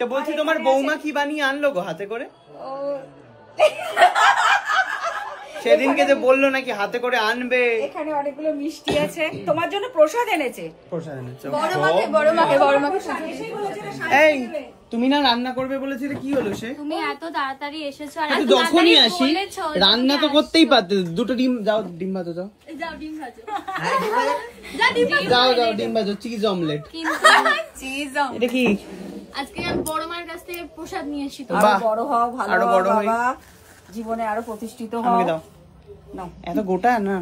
তো বলছি তোমার বৌমা কি বানিয়ে আনলো গো হাতে করে? সেদিনকে যে বললো নাকি হাতে করে আনবে। এখানে অনেকগুলো মিষ্টি আছে, তোমার জন্য প্রসাদ এনেছে। প্রসাদ এনেছে। বড় মাকে এই তুমি না রান্না করবে বলেছিলে, কি হলো সে? তুমি এত তাড়াতাড়ি এসেছো আর এত যখনই আসি রান্না তো করতেই পারতে। দুটো ডিম যাও, ডিম ভাজো যাও। যাও ডিম ভাজো। যাও যাও ডিম ভাজো, চিজ অমলেট। চিজ অমলেট এটা কি? আজকে আমি বড় মার কাছ থেকে প্রসাদ নিয়ে এসেছি। তো আরো বড় হও, ভালো আরো বড় হও বাবা, জীবনে আরো প্রতিষ্ঠিত হও। আমাকে দাও। নাও এত গোটা না,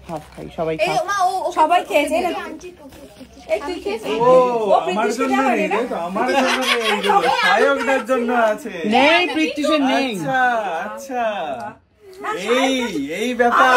হাফ খাই সবাই খাও। সবাই খেয়েছে না? এই তুই খেয়েছিস? ও আমার জন্য নেই, আমার জন্য নেই, সায়কদের জন্য আছে। নেই প্রীতিশের নেই। আচ্ছা আচ্ছা, এই ব্যাপার।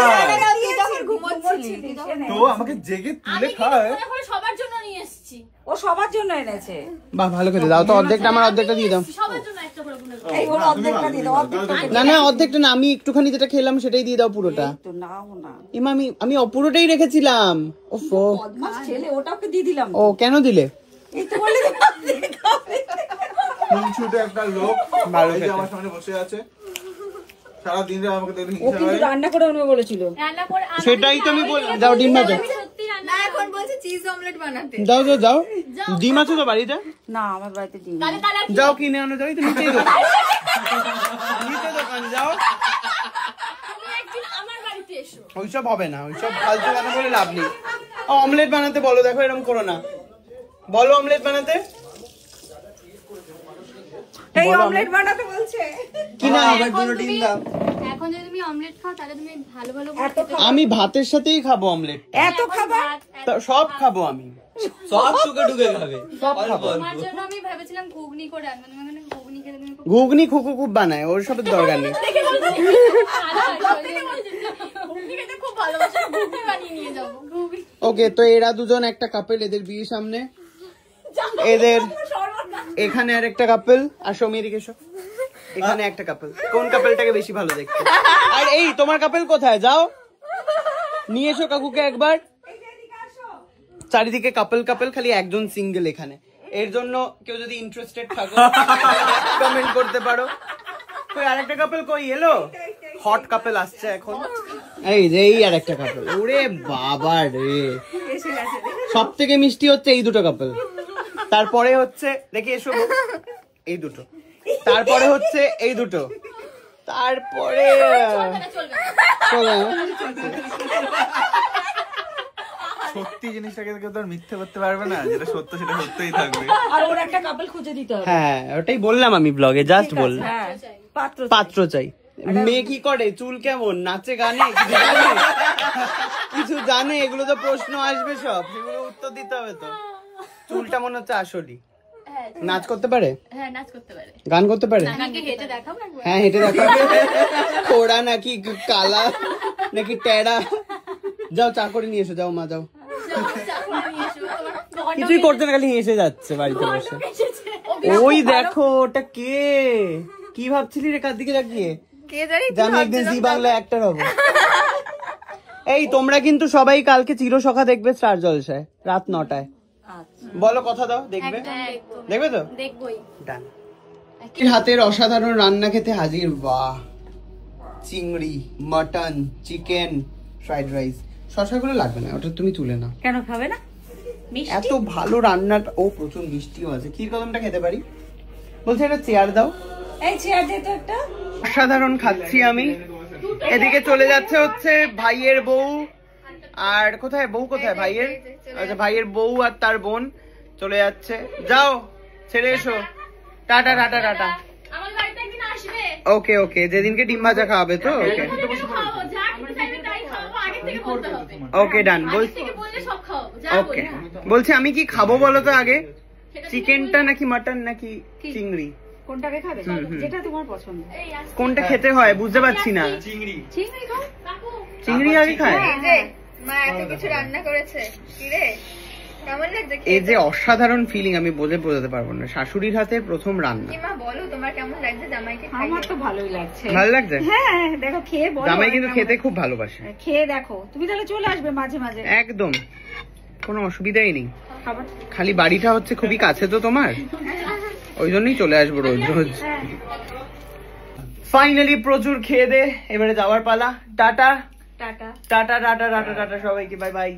তো আমাকে জেগে তুলে খায়। সবার জন্য নিয়ে এসেছি। ও সবার জন্য এনেছে। বাহ ভালো করে দাও তো, অর্ধেকটা আমার, অর্ধেকটা দিয়ে দাও। সবার জন্য একটা করে গুলো। এই ওর অর্ধেকটা দিয়ে দাও, অর্ধেকটা। না না অর্ধেকটা না, আমি একটুখানি যেটা খেলাম সেটাই দিয়ে দাও পুরোটা। তো নাও না। ইমা আমি অপুরোটাই রেখেছিলাম। ওফো বদমাশ ছেলে, ওটাকে দিয়ে দিলাম। ও কেন দিলে? এই তো বলে ছোট একটা লোক ভালো এই যে খেতে। আমার সামনে বসে আছে, সারা দিন আমাকে দেখলে ও হিংসা কিন্তু হয়। রান্না করে আনবে বলেছিল। রান্না করে সেটাই তো আমি বললাম। যাও ডিম ভাজো। সত্যি রান্না এখন বলছে চিজ অমলেট বানাতে। যাও যাও যাও, ডিম আছে তো বাড়িতে? না আমার বাড়িতে ডিম। কালে যাও কিনে আনো, যাও। এই তো নিচেই দোকান, নিচে দোকান, যাও। তুমি একদিন আমার বাড়িতে এসো। ওইসব হবে না, ওইসব ফালতু কথা বলে লাভ নেই। অমলেট বানাতে বলো, দেখো এরকম করো না। বলো অমলেট বানাতে। এই অমলেট বানাতে বলছে। কি না আমার জন্য ডিম দাও। এখন যদি তুমি অমলেট খাও তাহলে তুমি ভালো ভালো আমি ভাতের সাথেই খাবো অমলেট। এত খাবার? সব খাবো আমি, সব টুকে টুকে খাবে। সব খাবো। তোমার জন্য আমি ভেবেছিলাম ঘুগনি করে আনবো। তুমি মানে ঘুগনি খেলে তুমি ঘুগনি খুকু খুব বানায়, ওর সবের দরকার নেই। ঘুগনি খেতে খুব ভালোবাসি, ঘুগনি বানিয়ে নিয়ে যাবো। ঘুগনি ওকে, তো এরা দুজন একটা কাপেল, এদের বিয়ের সামনে এদের এখানে আর একটা কাপেল। আর সমীর এসো, এখানে একটা কাপেল। কোন কাপেলটাকে বেশি ভালো দেখতে? আর এই তোমার কাপেল কোথায়? যাও নিয়ে এসো কাকুকে একবার। চারিদিকে কাপেল কাপেল, খালি একজন সিঙ্গেল এখানে। এর জন্য কেউ যদি ইন্টারেস্টেড থাকো কমেন্ট করতে পারো। কই আরেকটা কাপেল কই এলো? হট কাপেল আসছে এখন। এই যে এই আরেকটা কাপেল। ওরে বাবা রে, সব থেকে মিষ্টি হচ্ছে এই দুটো কাপেল। তারপরে হচ্ছে দেখি এসো এই দুটো, তারপরে হচ্ছে এই দুটো, তারপরে সত্যি জিনিসটাকে কেউ তো আর মিথ্যে করতে পারবে না, যেটা সত্য সেটা সত্যই থাকবে। আর ওর একটা কাপল খুঁজে দিতে হবে। হ্যাঁ ওটাই বললাম আমি ব্লগে, জাস্ট বললাম। হ্যাঁ, পাত্র পাত্র চাই। মেয়ে কি করে, চুল কেমন, নাচে গানে, কিছু জানে? এগুলো তো প্রশ্ন আসবে সব, সেগুলো উত্তর দিতে হবে তো। চুলটা মনে হচ্ছে আসলি। নাচ করতে পারে? হ্যাঁ নাচ করতে পারে। গান করতে পারে? নাকি হেঁটে দেখাবো একবার? হ্যাঁ হেঁটে দেখাবে। খোড়া নাকি কালা নাকি টেরা? যাও চা করে নিয়ে এসো, যাও মা যাও। কিছুই করতে না, খালি হেসে যাচ্ছে বাড়িতে বসে। ওই দেখো ওটা কে, কি ভাবছিলি রে কার দিকে তাকিয়ে? আমি একদিন জি বাংলা অ্যাক্টর হবো। এই তোমরা কিন্তু সবাই কালকে চিরসখা দেখবে স্টার জলসায় রাত 9টায়। বলো কথা দাও, দেখবে? দেখবে তো? দেখবই। ডান। হাতের অসাধারণ রান্না খেতে হাজির। বাহ, চিংড়ি, মটন, চিকেন, ফ্রাইড রাইস। শসাগুলো লাগবে না, ওটা তুমি তুলে নাও। কেন খাবে না? এত ভালো রান্নাটা। ও প্রচুর মিষ্টিও আছে। ক্ষীর কদমটা খেতে পারি? বলছে একটা চেয়ার দাও। এই চেয়ার দে তো একটা। অসাধারণ খাচ্ছি আমি। এদিকে চলে যাচ্ছে হচ্ছে ভাইয়ের বউ। আর কোথায় বউ, কোথায় ভাইয়ের? আচ্ছা ভাইয়ের বউ আর তার বোন চলে যাচ্ছে। যাও ছেড়ে এসো। Tata tata tata. আমার বাড়িতে একদিন আসবে। ওকে ওকে, যেদিনকে ডিম ভাজা খাওয়াবে তো। ওকে খাবো, যা খেতে চাইবে তাই খাবো, আগে থেকে বলতে হবে। ওকে ডান। আগে থেকে বললে সব খাওয়াবো, যা ওকে বলবে। বলছি আমি কি খাবো বলো তো আগে? চিকেনটা নাকি মটন নাকি চিংড়ি? কোনটাকে খাবে? যেটা তোমার পছন্দ। কোনটা খেতে হয় বুঝতে পারছি না। চিংড়ি খাও কাকু। চিংড়ি আগে খায়? এই যে মা এত কিছু রান্না করেছে, কি রে কেমন লাগছে? এই যে অসাধারণ ফিলিং আমি বলে বোঝাতে পারবো না। শাশুড়ির হাতে প্রথম রান্না। কি মা বলো তোমার কেমন লাগছে জামাইকে খাইয়ে? আমার তো ভালোই লাগছে। ভালো লাগছে? হ্যাঁ দেখো খেয়ে বলো। জামাই কিন্তু খেতে খুব ভালোবাসে। খেয়ে দেখো, তুমি তাহলে চলে আসবে মাঝে মাঝে। একদম কোনো অসুবিধাই নেই। খালি বাড়িটা হচ্ছে খুবই কাছে তো তোমার, ওই জন্যই চলে আসবো রোজ রোজ। ফাইনালি প্রচুর খেয়ে দে, এবারে যাওয়ার পালা। Tata tata. Tata tata tata tata সবাইকে, বাই বাই।